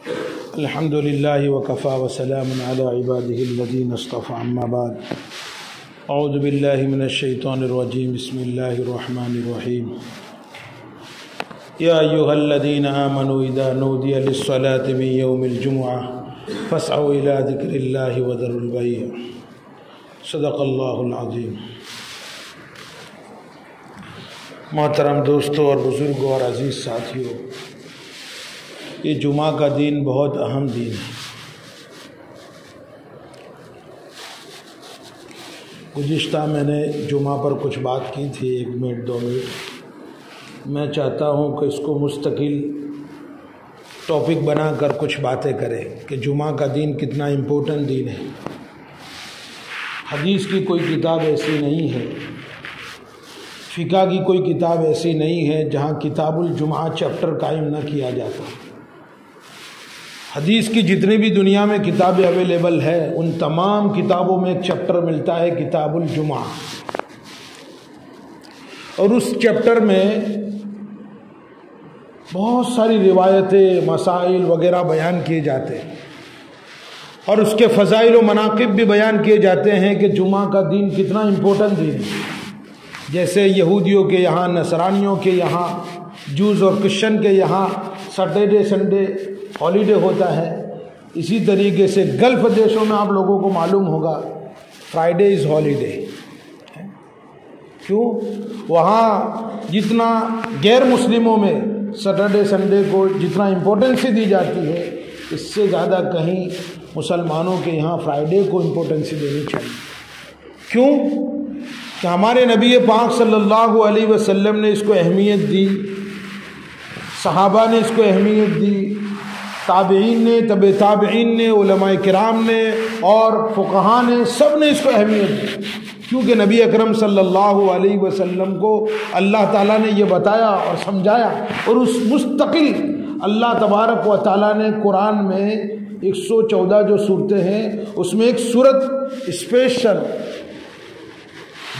الحمد لله وكفى وسلام على عباده الذين اصطفى أما بعد أعوذ بالله من الشيطان الرجيم بسم الله الرحمن الرحيم يا أيها الذين آمنوا إذا نودي للصلاة من يوم الجمعة فاسعوا إلى ذكر الله وذروا البيع صدق الله العظيم۔ محترم دوستوں اور بزرگوں اور عزیز ساتھیوں، یہ جمعہ کا دن بہت اہم دن ہے۔ گزشتہ میں نے جمعہ پر کچھ بات کی تھی، 1 منٹ 2 منٹ۔ میں چاہتا ہوں کہ اس کو مستقل ٹاپک بنا کر کچھ باتیں کریں کہ جمعہ کا دن کتنا امپورٹنٹ دن ہے۔ حدیث کی کوئی کتاب ایسی نہیں ہے، فقہ کی کوئی کتاب ایسی نہیں ہے جہاں کتاب الجمعہ چیپٹر قائم نہ کیا جاتا۔ حدیث کی جتنی بھی دنیا میں کتابیں اویلیبل ہے، ان تمام کتابوں میں ایک چیپٹر ملتا ہے کتاب الجمعہ، اور اس چیپٹر میں بہت ساری روایتیں، مسائل وغیرہ بیان کیے جاتے ہیں، اور اس کے فضائل و مناقب بھی بیان کیے جاتے ہیں کہ جمعہ کا دن کتنا امپورٹنٹ دن ہے۔ جیسے یہودیوں کے یہاں، نصرانیوں کے یہاں، جوز اور کرسچن کے یہاں سیٹرڈے سنڈے ہالیڈے ہوتا ہے، اسی طریقے سے گلف دیشوں میں آپ لوگوں کو معلوم ہوگا فرائیڈے از ہالیڈے۔ کیوں؟ وہاں جتنا غیر مسلموں میں سیٹرڈے سنڈے کو جتنا امپورٹنسی دی جاتی ہے، اس سے زیادہ کہیں مسلمانوں کے یہاں فرائیڈے کو امپورٹنسی دینی چاہیے۔ کیوں؟ کہ ہمارے نبی پاک صلی اللہ علیہ وسلم نے اس کو اہمیت دی، صحابہ نے اس کو اہمیت دی، تابعین نے، تبع تابعین نے، علماء کرام نے اور فقہاء نے، سب نے اس کو اہمیت دی، کیونکہ نبی اکرم صلی اللہ علیہ وسلم کو اللہ تعالیٰ نے یہ بتایا اور سمجھایا، اور اس مستقل اللہ تبارک و تعالیٰ نے قرآن میں 114 جو صورتیں ہیں، اس میں ایک صورت اسپیشل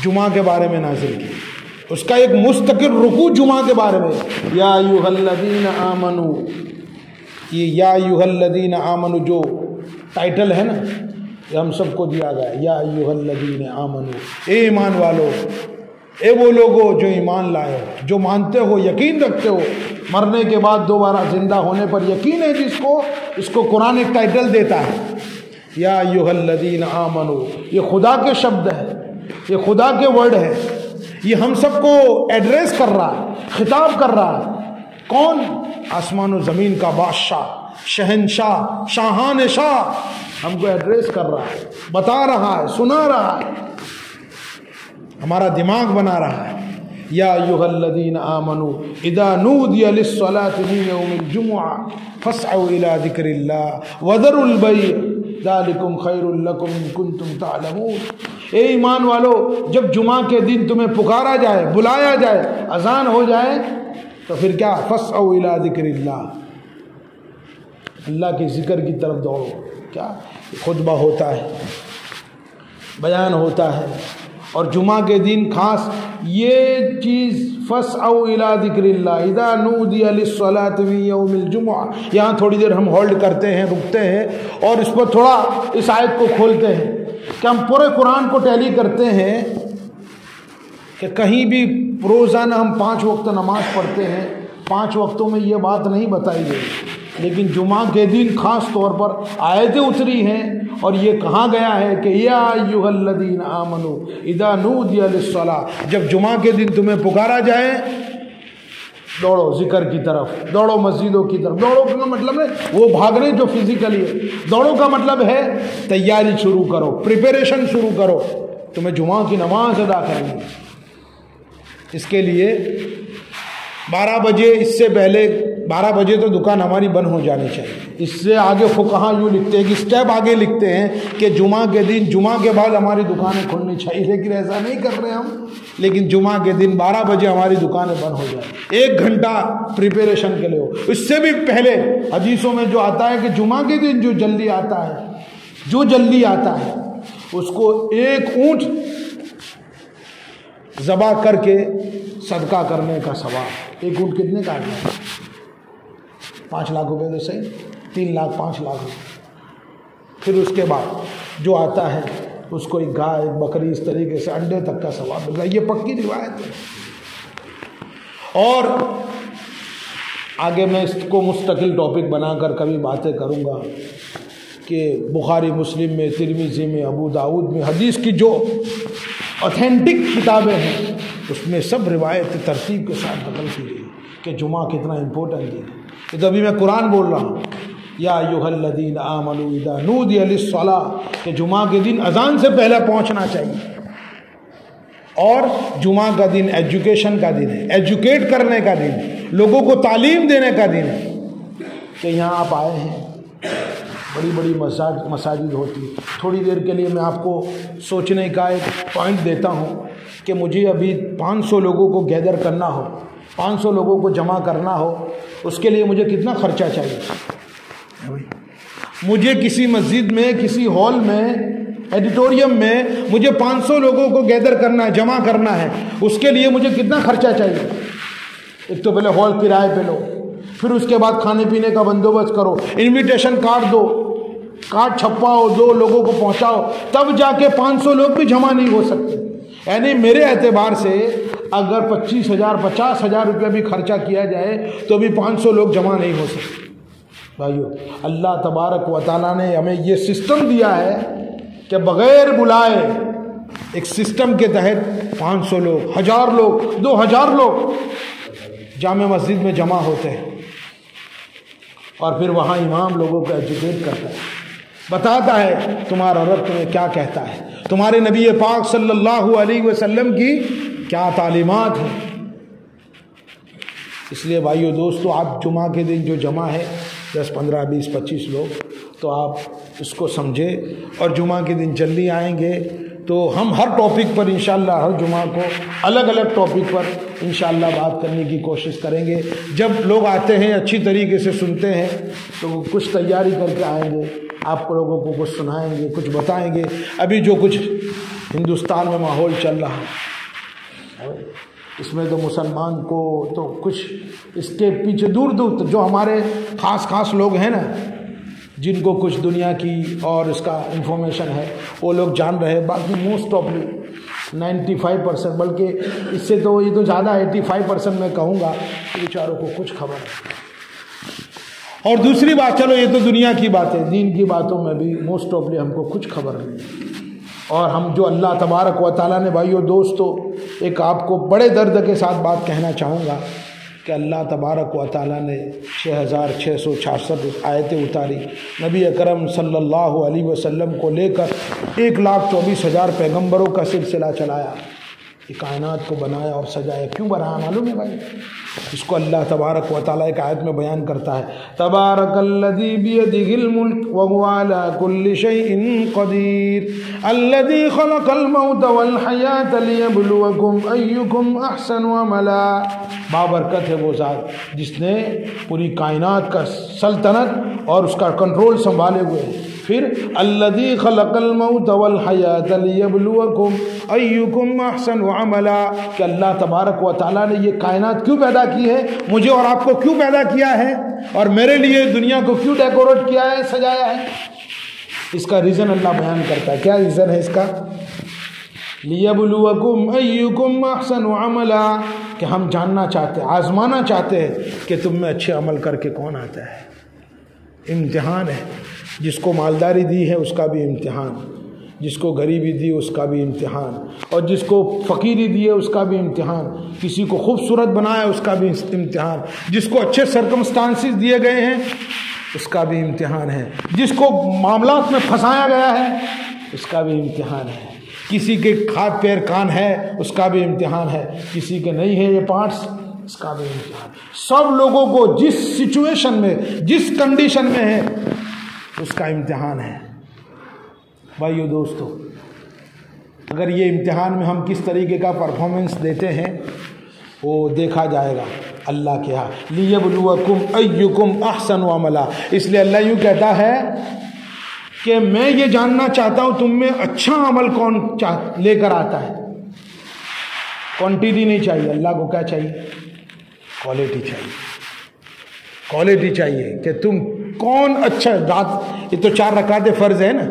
جمعہ کے بارے میں نازل کی، اس کا ایک مستقل رکوع جمعہ کے بارے میں، یا ایھا الذین آمنو، یہ یا ایھا الذین آمنو جو ٹائٹل ہے نا، یہ ہم سب کو دیا گیا ہے، یا ایھا الذین آمنو، اے ایمان والو، اے وہ لوگو جو ایمان لائے ہو، جو مانتے ہو، یقین رکھتے ہو، مرنے کے بعد دوبارہ زندہ ہونے پر یقین ہے جس کو، اس کو قرآن ایک ٹائٹل دیتا ہے، یا ایھا الذین آمنو۔ یہ خدا کے شبد ہے، یہ خدا کے ورڈ ہے، یہ ہم سب کو ایڈریس کر رہا ہے، خطاب کر رہا ہے۔ کون؟ آسمان و زمین کا بادشاہ، شہنشاہ، شاہان شاہ ہم کو ایڈریس کر رہا ہے، بتا رہا ہے، سنا رہا ہے، ہمارا دماغ بنا رہا ہے۔ یا ایھا الذین آمنوا اذا نودی للصلاۃ من یوم الجمعہ فاسعوا الی ذکر اللہ وذروا البیع ذلکم خیر لکم ان کنتم تعلمون۔ اے ایمان والو، جب جمعہ کے دن تمہیں پکارا جائے، بلایا جائے، اذان ہو جائے، تو پھر کیا؟ فاسعوا الی ذکر اللہ، اللہ کے ذکر کی طرف دوڑو۔ کیا؟ خطبہ ہوتا ہے، بیان ہوتا ہے، اور جمعہ کے دن خاص یہ چیز فاسعوا الی ذکر اللہ اذا نودی للصلاۃ من یوم الجمعہ، یہاں تھوڑی دیر ہم ہولڈ کرتے ہیں، رکتے ہیں، اور اس پر تھوڑا اس آیت کو کھولتے ہیں کہ ہم پورے قرآن کو ٹیلی کرتے ہیں کہ کہیں بھی روزانہ ہم 5 وقت نماز پڑھتے ہیں، 5 وقتوں میں یہ بات نہیں بتائی گئی، لیکن جمعہ کے دن خاص طور پر آیتیں اتری ہیں، اور یہ کہا گیا ہے کہ یا ایھا الذین آمنوا اذا نودی للصلاۃ، جب جمعہ کے دن تمہیں پکارا جائے، دوڑو ذکر کی طرف، دوڑو مسجدوں کی طرف۔ دوڑو کا مطلب ہے وہ بھاگنے جو فزیکلی ہے، دوڑو کا مطلب ہے تیاری شروع کرو، پریپریشن شروع کرو، تمہیں جمعہ کی نماز ادا کرنی۔ اس کے لیے 12 بجے، اس سے پہلے 12 بجے تو دکان ہماری بند ہو جانی چاہیے۔ اس سے آگے فقہاء یوں لکھتے ہیں کہ اسٹیپ آگے لکھتے ہیں کہ جمعہ کے دن، جمعہ کے بعد ہماری دکانیں کھلنی چاہیے، لیکن ایسا نہیں کر رہے ہم، لیکن جمعہ کے دن 12 بجے ہماری دکانیں بند ہو جائیں، 1 گھنٹہ پریپریشن کے لیے ہو۔ اس سے بھی پہلے حدیثوں میں جو آتا ہے کہ جمعہ کے دن جو جلدی آتا ہے، جو جلدی آتا ہے، اس کو 1 اونٹ ذبح کر کے صدقہ کرنے کا ثواب۔ 1 اونٹ کتنے کا آتا ہے؟ 5 لاکھ روپے تو صحیح، 3 लाख 5 लाख रुपये। फिر उसके बाद जो आता है उसको एक गाय एक बकरी इस तरीके से अंडे तक का सवाब मिलता है। ये पक्की रिवायत है। और आगे मैं इसको मुस्तकिल टॉपिक बनाकर कभी बातें करूँगा कि बुखारी मुस्लिम में, तिरमिज़ी में, अबू दाऊद में हदीस की जो ऑथेंटिक किताबें हैं उसमें सब रिवायत तरतीब के साथ नकल की गई कि जुमा कितना इम्पोर्टेंट है। ये तो अभी मैं कुरान बोल रहा हूँ, या अय्युहल्लज़ीन आमनू इज़ा नूदिया लिस्सलाह, कि जुमा के दिन अजान से पहले पहुँचना चाहिए। और जुमा का दिन एजुकेशन का दिन है, एजुकेट करने का दिन है, लोगों को तालीम देने का दिन है। कि यहाँ आप आए हैं, बड़ी बड़ी मसाजिद होती है। थोड़ी देर के लिए मैं आपको सोचने का एक पॉइंट देता हूँ कि मुझे अभी 500 लोगों को गैदर करना हो, 500 लोगों को जमा करना हो, उसके लिए मुझे कितना खर्चा चाहिए? मुझे किसी मस्जिद में, किसी हॉल में, एडिटोरियम में मुझे 500 लोगों को गैदर करना है, जमा करना है, उसके लिए मुझे कितना खर्चा चाहिए? एक तो पहले हॉल किराए पे लो, फिर उसके बाद खाने पीने का बंदोबस्त करो, इनविटेशन कार्ड दो, कार्ड छपवाओ, 2 लोगों को पहुंचाओ, तब जाके 500 लोग भी जमा नहीं हो सकते। यानी मेरे एतबार से अगर 25,000 50,000 रुपया भी खर्चा किया जाए तो भी 500 लोग जमा नहीं हो सकते। भाइयों, अल्लाह तबारक व तआला ने हमें ये सिस्टम दिया है कि बग़ैर बुलाए एक सिस्टम के तहत 500 लोग, 1000 लोग, 2000 लोग जामे मस्जिद में जमा होते हैं और फिर वहाँ इमाम लोगों को एजुकेट करता है, बताता है तुम्हारा रब तुम्हें क्या कहता है, तुम्हारे नबी पाक सल्लल्लाहु अलैहि वसल्लम की क्या तालीमात हैं। इसलिए भाइयों दोस्तों, आप जुमा के दिन जो जमा है 10 15 20 25 लोग, तो आप इसको समझे और जुमा के दिन जल्दी आएंगे तो हम हर टॉपिक पर इंशाअल्लाह, हर जुमा को अलग अलग टॉपिक पर इंशाअल्लाह बात करने की कोशिश करेंगे। जब लोग आते हैं अच्छी तरीके से सुनते हैं तो कुछ तैयारी करके आएंगे, आप लोगों को कुछ सुनाएंगे, कुछ बताएंगे। अभी जो कुछ हिंदुस्तान में माहौल चल रहा है इसमें तो मुसलमान को तो कुछ इसके पीछे दूर दूर जो हमारे खास लोग हैं ना, जिनको कुछ दुनिया की और इसका इंफॉर्मेशन है वो लोग जान रहे हैं। बाकी मोस्ट ऑफली 95%, बल्कि इससे तो ये तो ज़्यादा 85% मैं कहूँगा बेचारों को कुछ खबर है। और दूसरी बात, चलो ये तो दुनिया की बात है, दीन की बातों में भी मोस्ट ऑफली हमको कुछ खबर नहीं। और हम जो अल्लाह तबारक व तआला ने, भाइयों दोस्तों, एक आपको बड़े दर्द के साथ बात कहना चाहूँगा कि अल्लाह तबारक व तआला ने 6666 आयतें उतारी, नबी अकरम सल्लल्लाहु अलैहि वसल्लम को लेकर 1,24,000 पैगंबरों का सिलसिला चलाया, ये कायनात को बनाया और सजाया। क्यों बनाया मालूम है भाई? इसको अल्लाह तबारक व तआला एक आयत में बयान करता है, तबारकल्लज़ी बियदिहिल मुल्क व हुवा अला कुल्लि शैइन क़दीर अल्लज़ी ख़लक़ल मौत वल हयात लियब्लुवकुम अय्युकुम अहसनु अमला। बाबरकत है वो ज़ात जिसने पूरी कायनात का सल्तनत और उसका कंट्रोल संभाले हुए है। फिर अल्लज़ी ख़लक़ल मौत वल हयात लियब्लुवकुम अय्युकुम अहसनु अमला, कि अल्लाह तबारक व तआला ने ये कायनात क्यों पैदा की है, मुझे और आपको क्यों पैदा किया है और मेरे लिए दुनिया को क्यों डेकोरेट किया है, सजाया है। इसका रीज़न अल्लाह बयान करता है। क्या रीज़न है इसका? लियब्लुवकुम अय्युकुम अहसनु अमला, कि हम जानना चाहते हैं, आजमाना चाहते हैं कि तुम में अच्छे अमल करके कौन आता है। इम्तिहान है, जिसको मालदारी दी है उसका भी इम्तिहान, जिसको गरीबी दी उसका भी इम्तिहान, और जिसको फ़कीरी दी है उसका भी इम्तिहान, किसी को खूबसूरत बनाया उसका भी इम्तिहान, जिसको अच्छे सर्कमस्टांसिस दिए गए हैं उसका भी इम्तिहान है, जिसको मामलात में फंसाया गया है उसका भी इम्तिहान है, किसी के हाथ पैर कान है उसका भी इम्तिहान है, किसी के नहीं है ये पार्ट्स इसका भी इम्तिहान। सब लोगों को जिस सिचुएशन में, जिस कंडीशन में है उसका इम्तिहान है। भाइयों दोस्तों, अगर ये इम्तिहान में हम किस तरीके का परफॉर्मेंस देते हैं वो देखा जाएगा अल्लाह के यहाँ। लियब्लुवकुम अय्युकुम अहसनु अमला, इसलिए अल्लाह यूँ कहता है कि मैं ये जानना चाहता हूँ तुम में अच्छा अमल कौन लेकर आता है। क्वांटिटी नहीं चाहिए, अल्लाह को क्या चाहिए? क्वालिटी चाहिए। क्वालिटी चाहिए कि तुम कौन अच्छा रात, ये तो 4 रकातें फ़र्ज़ है ना,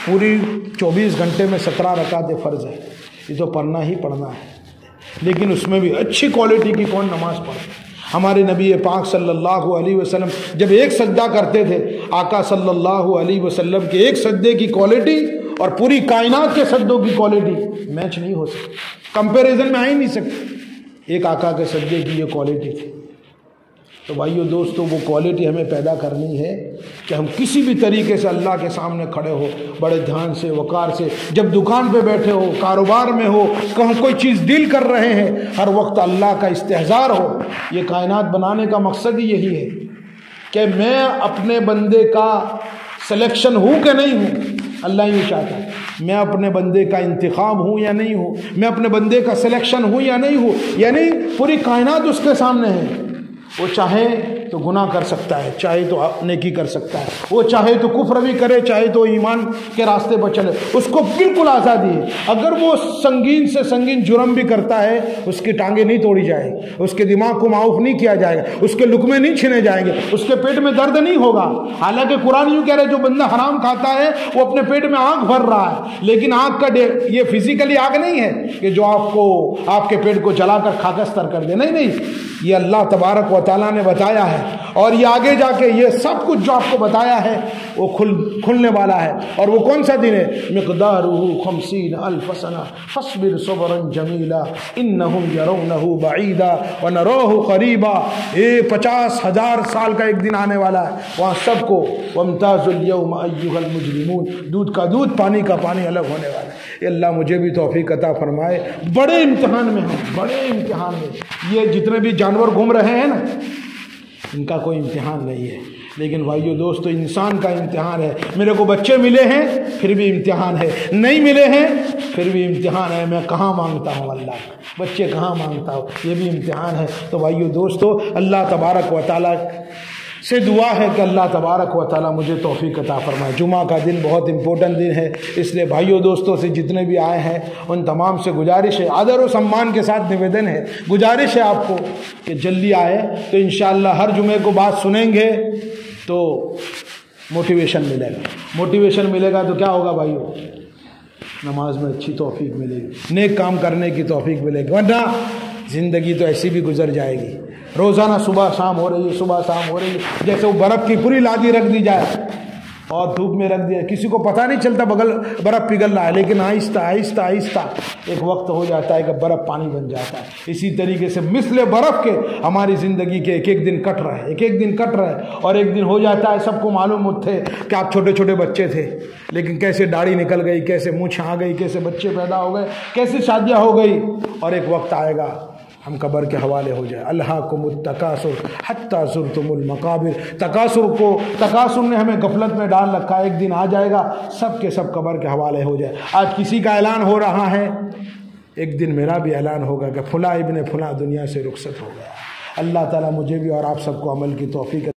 पूरी 24 घंटे में 17 रकातें फ़र्ज़ है, ये तो पढ़ना ही पढ़ना है, लेकिन उसमें भी अच्छी क्वालिटी की कौन नमाज़ पढ़े। हमारे नबी पाक सल्लल्लाहु अलैहि वसल्लम जब एक सजदा करते थे, आका सल्लल्लाहु अलैहि वसल्लम के एक सजदे की क्वालिटी और पूरी कायनात के सजदों की क्वालिटी मैच नहीं हो सकती, कंपैरिजन में आ ही नहीं सकती। एक आका के सजदे की ये क्वालिटी थी। तो भाइयों दोस्तों, वो क्वालिटी हमें पैदा करनी है कि हम किसी भी तरीके से अल्लाह के सामने खड़े हो, बड़े ध्यान से, वक़ार से, जब दुकान पे बैठे हो, कारोबार में हो, कहीं कोई चीज़ डील कर रहे हैं, हर वक्त अल्लाह का इस्तेहज़ार हो। ये कायनात बनाने का मकसद ही यही है कि मैं अपने बंदे का सिलेक्शन हूँ कि नहीं हूँ। अल्लाह ये चाहता है, मैं अपने बंदे का इंतखाब हूँ या नहीं हूँ, मैं अपने बंदे का सिलेक्शन हूँ या नहीं हूँ। यानी पूरी कायनात उसके सामने है। वो चाहे तो गुनाह कर सकता है, चाहे तो नेकी कर सकता है, वो चाहे तो कुफ्र भी करे, चाहे तो ईमान के रास्ते पर चले, उसको बिल्कुल आज़ादी है। अगर वो संगीन से संगीन जुर्म भी करता है, उसकी टांगें नहीं तोड़ी जाएगी, उसके दिमाग को माऊफ नहीं किया जाएगा, उसके लुकमे नहीं छीने जाएंगे, उसके पेट में दर्द नहीं होगा। हालांकि कुरान यूँ कह रहा है जो बंदा हराम खाता है वो अपने पेट में आग भर रहा है, लेकिन आग का ये फिजिकली आग नहीं है कि जो आपके पेट को जलाकर खाकस्तर कर दे, नहीं, ये अल्लाह तबारक व तआला ने बताया है। और ये आगे जाके ये सब कुछ जो आपको बताया है वो खुलने वाला है। और वो कौन सा दिन है? मिक़दारुहु 50 अल्फ सना फस्बिर सब्रन जमीला इन्नहुम यरौनहु बईदा व नराहु करीबा। ये 50,000 साल का एक दिन आने वाला है, वहाँ सबको वम्ताज़ुल यौम अय्युहल मुजरिमून, दूध का दूध पानी का पानी अलग होने वाला है। ये अल्लाह मुझे भी तौफीक अता फरमाए। बड़े इम्तिहान में हम, बड़े इम्तिहान में, ये जितने भी जानवर घूम रहे हैं ना, इनका कोई इम्तिहान नहीं है, लेकिन भाइयों दोस्तों इंसान का इम्तिहान है। मेरे को बच्चे मिले हैं फिर भी इम्तिहान है, नहीं मिले हैं फिर भी इम्तिहान है। मैं कहाँ मांगता हूँ अल्लाह, बच्चे कहाँ मांगता हूँ, ये भी इम्तिहान है। तो भाइयों दोस्तों, अल्लाह तबारक व तआला से दुआ है कि अल्लाह तबारक व तआला मुझे तौफीक अता फरमाए। जुमा का दिन बहुत इम्पोर्टेंट दिन है, इसलिए भाइयों दोस्तों से जितने भी आए हैं उन तमाम से गुजारिश है, आदर और सम्मान के साथ निवेदन है, गुजारिश है आपको कि जल्दी आए। तो इंशाअल्लाह हर जुमे को बात सुनेंगे तो मोटिवेशन मिलेगा। मोटिवेशन मिलेगा तो क्या होगा भाइयों? नमाज में अच्छी तौफीक मिलेगी, नेक काम करने की तौफीक मिलेगी, वरना ज़िंदगी तो ऐसी भी गुजर जाएगी। रोज़ाना सुबह शाम हो रही है, सुबह शाम हो रही है, जैसे वो बर्फ़ की पूरी लादी रख दी जाए और धूप में रख दिया, किसी को पता नहीं चलता बर्फ़ पिघल रहा है, लेकिन आहिस्ता आहिस्ता आहिस्ता एक वक्त हो जाता है कि बर्फ़ पानी बन जाता है। इसी तरीके से मिसले बर्फ़ के हमारी ज़िंदगी के एक एक दिन कट रहा है, एक एक दिन कट रहा है, और एक दिन हो जाता है। सबको मालूम थे कि आप छोटे छोटे बच्चे थे, लेकिन कैसे दाढ़ी निकल गई, कैसे मूंछ आ गई, कैसे बच्चे पैदा हो गए, कैसे शादियाँ हो गई, और एक वक्त आएगा हम कब्र के हवाले हो जाए। अल्हाकुमुत तकासुर हत्ता ज़ुरतुमुल मकाबिर। तकासुर ने हमें गफलत में डाल रखा है, एक दिन आ जाएगा सब के सब कब्र के हवाले हो जाए। आज किसी का ऐलान हो रहा है, एक दिन मेरा भी ऐलान होगा कि फुला इब्ने फुला दुनिया से रुखसत हो गया। अल्लाह ताला मुझे भी और आप सबको अमल की तौफीक